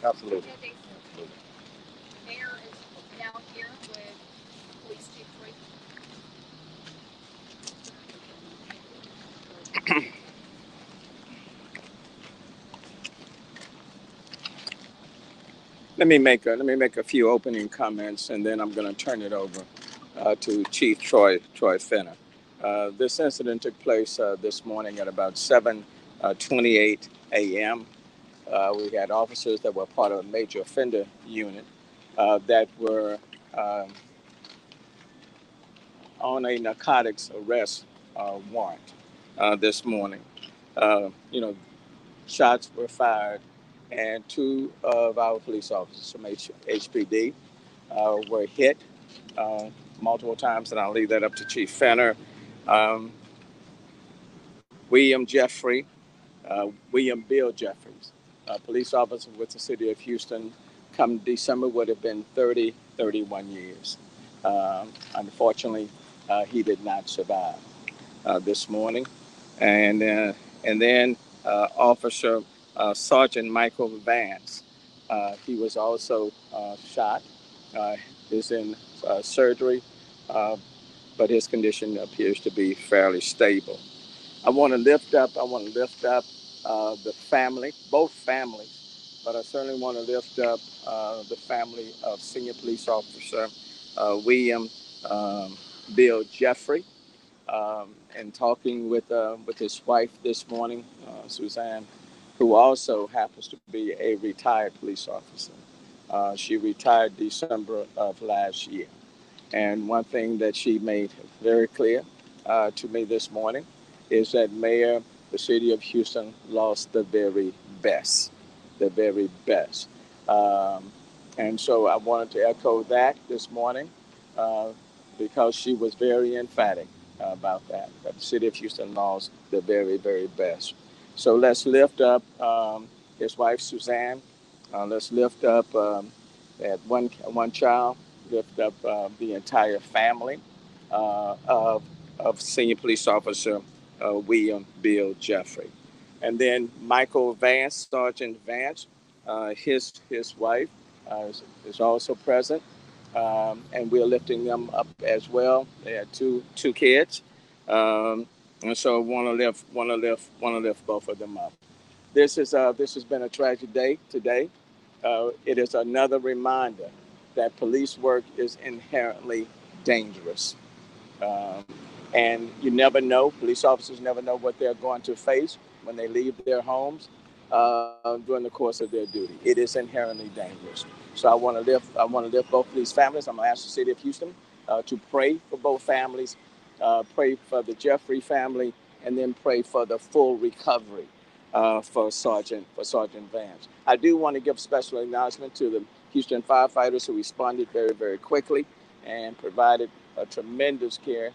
Absolutely. Mayor is now here with Police Chief Troy. Let me make a few opening comments, and then I'm going to turn it over to Chief Troy Finner. This incident took place this morning at about 7:28 a.m. We had officers that were part of a major offender unit that were um, on a narcotics arrest warrant this morning. You know, shots were fired, and two of our police officers from HPD were hit uh, multiple times, and I'll leave that up to Chief Fenner. Um, William Jeffrey, William Bill Jeffries, a police officer with the city of Houston, come December would have been 30, 31 years. Unfortunately, he did not survive this morning. And then Officer Sergeant Michael Vance, he was also shot, uh, is in surgery, uh, but his condition appears to be fairly stable. I want to lift up the family, both families, but I certainly want to lift up the family of Senior Police Officer William um, Bill Jeffrey. And talking with his wife this morning, Suzanne, who also happens to be a retired police officer. She retired December of last year. And one thing that she made very clear to me this morning is that Mayor, the city of Houston, lost the very best, the very best. Um, and so I wanted to echo that this morning uh, because she was very emphatic about that the city of Houston lost the very, very best. So let's lift up his wife, Suzanne. Let's lift up that one child, lift up the entire family of Senior Police Officer William Bill Jeffrey. And then Michael Vance, Sergeant Vance, his wife is also present, and we're lifting them up as well. They had two kids, um, and so want to lift both of them up. This has been a tragic day today. It is another reminder that police work is inherently dangerous. Um, and you never know, police officers never know what they're going to face when they leave their homes during the course of their duty. It is inherently dangerous. So I want to lift both of these families. I'm going to ask the city of Houston to pray for both families, pray for the Jeffrey family, and then pray for the full recovery for Sergeant Vance. I do want to give special acknowledgement to the Houston firefighters who responded very, very quickly and provided a tremendous care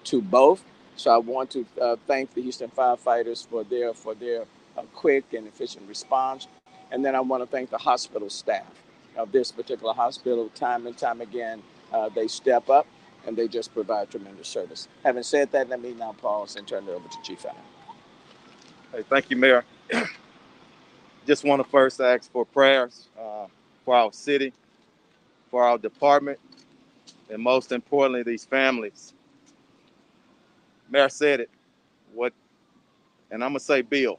to both. So I want to thank the Houston firefighters for their quick and efficient response, and then I want to thank the hospital staff of this particular hospital. Time and time again, they step up and they just provide tremendous service. Having said that, let me now pause and turn it over to Chief Allen. Hey, thank you, Mayor. Just want to first ask for prayers for our city, for our department, and most importantly, these families. Mayor said it. What, and I'm gonna say Bill,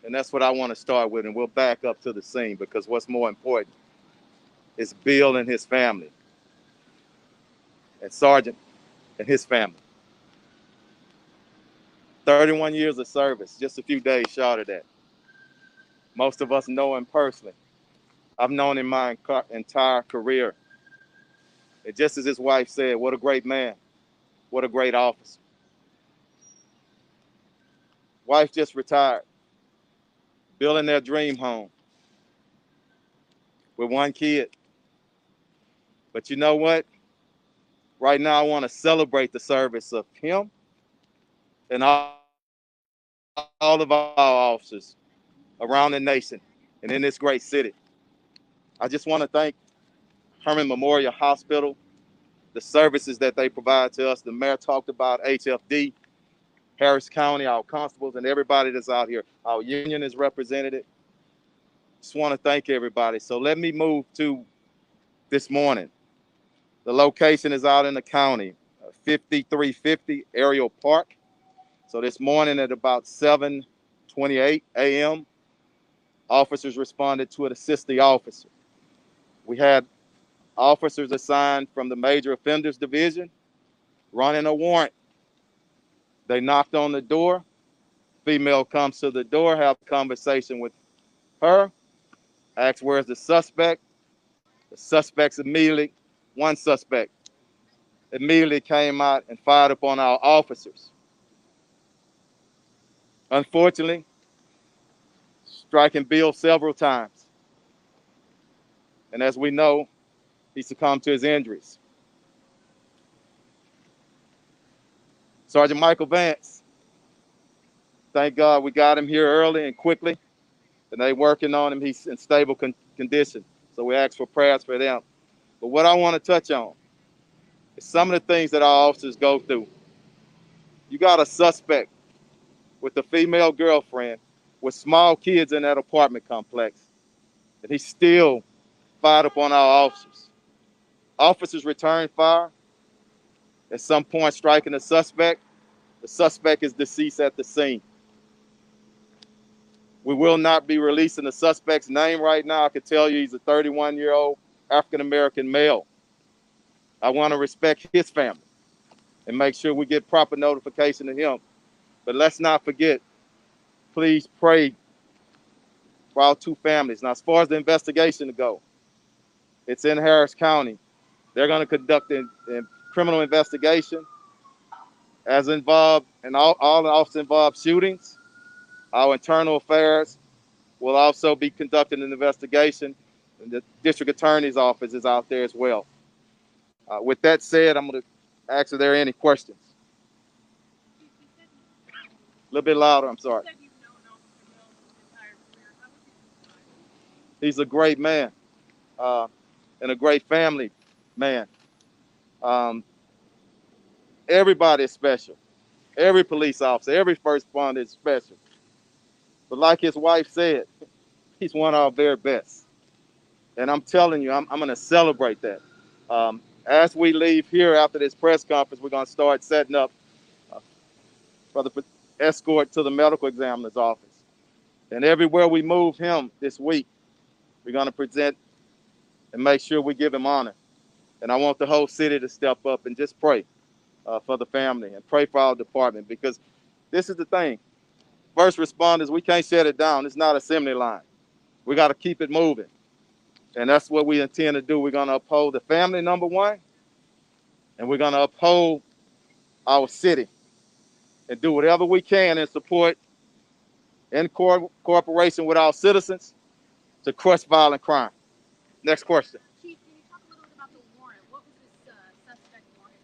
and that's what I want to start with, and we'll back up to the scene because what's more important is Bill and his family, and Sergeant and his family. 31 years of service, just a few days short of that. Most of us know him personally. I've known him my entire career. And just as his wife said, what a great man, what a great officer. Wife just retired, building their dream home with one kid. But you know what? Right now, I want to celebrate the service of him and all of our officers around the nation and in this great city. I just want to thank Herman Memorial Hospital, the services that they provide to us. The mayor talked about HFD, Harris County, our constables, and everybody that's out here. Our union is represented. Just want to thank everybody. So let me move to this morning. The location is out in the county, 5350 Ariel Park. So this morning at about 7:28 a.m., officers responded to an assist the officer. We had officers assigned from the Major Offenders Division running a warrant. They knocked on the door. Female comes to the door, have a conversation with her, asks where's the suspect. The suspects immediately, one suspect immediately came out and fired upon our officers. Unfortunately, striking Bill several times. And as we know, he succumbed to his injuries. Sergeant Michael Vance, thank God we got him here early and quickly, and they working on him. He's in stable condition. So we ask for prayers for them. But what I want to touch on is some of the things that our officers go through. You got a suspect with a female girlfriend with small kids in that apartment complex, and he still fired upon our officers. Officers returned fire, at some point striking the suspect. The suspect is deceased at the scene. We will not be releasing the suspect's name right now. I can tell you he's a 31-year-old African-American male. I want to respect his family and make sure we get proper notification to him. But let's not forget, please pray for our two families. Now, as far as the investigation to go, it's in Harris County. They're going to conduct a criminal investigation as involved in all the officers involved shootings. Our internal affairs will also be conducting an investigation, and the district attorney's office is out there as well. With that said, I'm going to ask if there are any questions. A little bit louder, I'm sorry. He's a great man and a great family man. Everybody is special. Every police officer, every first responder is special. But like his wife said, he's one of our very best. And I'm telling you, I'm going to celebrate that. As we leave here after this press conference, we're going to start setting up for the escort to the medical examiner's office. And everywhere we move him this week, we're going to present and make sure we give him honor. And I want the whole city to step up and just pray for the family and pray for our department, because this is the thing. First responders, we can't shut it down. It's not an assembly line. We got to keep it moving. And that's what we intend to do. We're going to uphold the family, number one, and we're going to uphold our city and do whatever we can in support, in cooperation with our citizens, to crush violent crime. Next question. Chief, can you talk a little bit about the warrant? What was this suspect wanted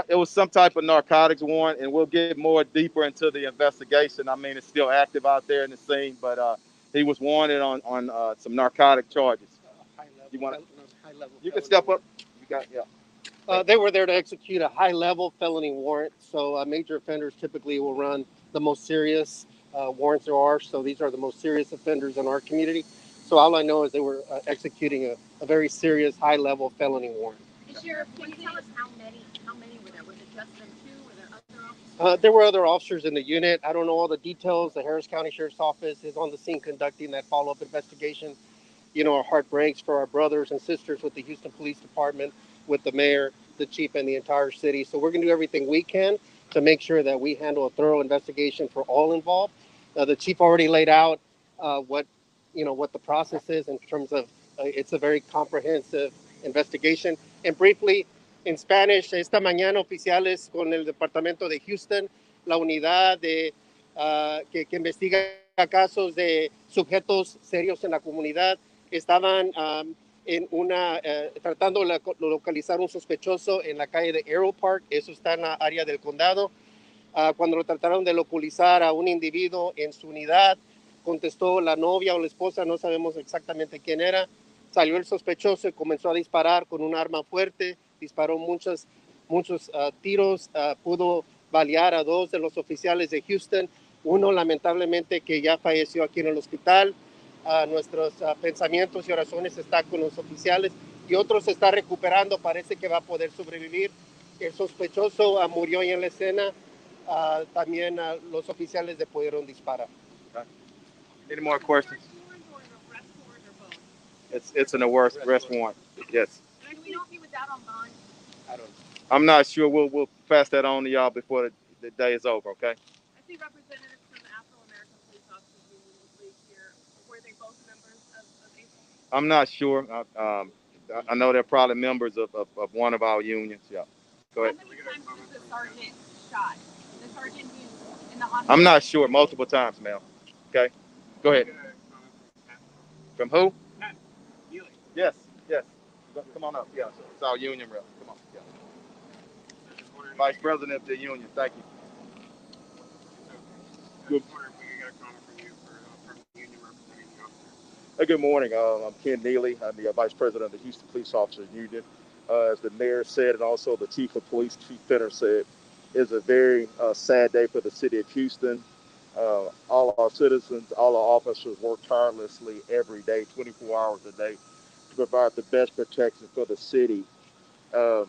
for? It was some type of narcotics warrant, and we'll get more deeper into the investigation. I mean, it's still active out there in the scene, but he was wanted on some narcotic charges. You want? You can step up. You got, yeah. They were there to execute a high-level felony warrant. So major offenders typically will run the most serious warrants there are. So these are the most serious offenders in our community. So all I know is they were executing a very serious high-level felony warrant. Sheriff, can you tell us how many were there? Was it just them two? Were there other officers? There were other officers in the unit. I don't know all the details. The Harris County Sheriff's Office is on the scene conducting that follow-up investigation. You know, our heart breaks for our brothers and sisters with the Houston Police Department, with the mayor, the chief, and the entire city. So we're going to do everything we can to make sure that we handle a thorough investigation for all involved. The chief already laid out what the process is in terms of it's a very comprehensive investigation. And briefly, in Spanish, esta mañana oficiales con el Departamento de Houston, la unidad que investiga casos de sujetos serios en la comunidad, estaban tratando de localizar un sospechoso en la calle de Ariel Park. Eso está en la área del condado. Cuando lo trataron de localizar a un individuo en su unidad, contestó la novia o la esposa, no sabemos exactamente quién era. Salió el sospechoso y comenzó a disparar con un arma fuerte. Disparó muchos tiros. Pudo balear a dos de los oficiales de Houston. Uno, lamentablemente, que ya falleció aquí en el hospital. nuestros pensamientos y oraciones está con los oficiales y otros se está recuperando, parece que va a poder sobrevivir. El sospechoso murió ahí en la escena, también los oficiales le pudieron disparar. Any more questions? It's an arrest warrant. Yes. Do we know if he was out on bond? I don't. I'm not sure. We'll pass that on to y'all before the day is over. Okay. I see representatives from the Afro-American Police Officers Union league here. Were they both members of APOL? I'm not sure. I know they're probably members of one of our unions. Yeah. Go ahead. How many times was the sergeant shot? The sergeant who's in the hospital? I'm not sure. Multiple times, ma'am. Okay. Go ahead. From who? Yes. Yes. Come on up. Yeah. It's our union rep. Come on. Yeah. Vice President of the union. Thank you. Good. Good morning. I'm Ken Neely. I'm the Vice President of the Houston Police Officers Union. As the mayor said, and also the Chief of Police, Chief Fenner said, it's a very sad day for the city of Houston. All our citizens, all our officers work tirelessly every day, 24 hours a day, to provide the best protection for the city. Our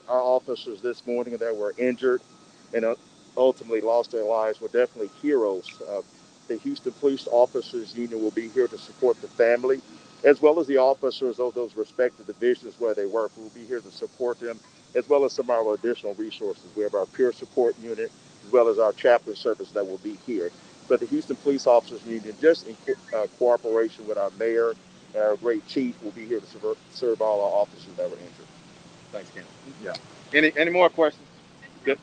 officers this morning that were injured and ultimately lost their lives were definitely heroes. The Houston Police Officers Union will be here to support the family, as well as the officers of those respective divisions where they work. We'll be here to support them, as well as some of our additional resources. We have our peer support unit, as well as our chaplain service that will be here. But the Houston Police Officers Union, just in cooperation with our mayor and our great chief, will be here to serve all our officers that were injured. Thanks, Ken. Yeah. Any more questions? Good.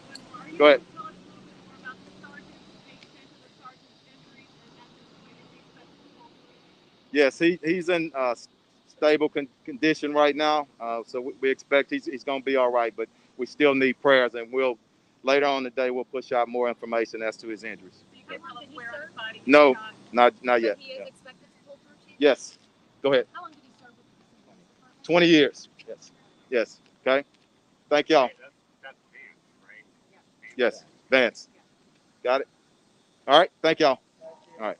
Go ahead. Yes, he's in stable condition right now, so we expect he's going to be all right. But we still need prayers, and we'll later on today we'll push out more information as to his injuries. No, not yet. He is expected to pull through, Chief? Yes. Go ahead. How long did he serve with the police department? 20 years. Yes. Yes. Okay. Thank y'all. That's Vance, right? Yes. Vance. Got it. All right. Thank y'all. All right.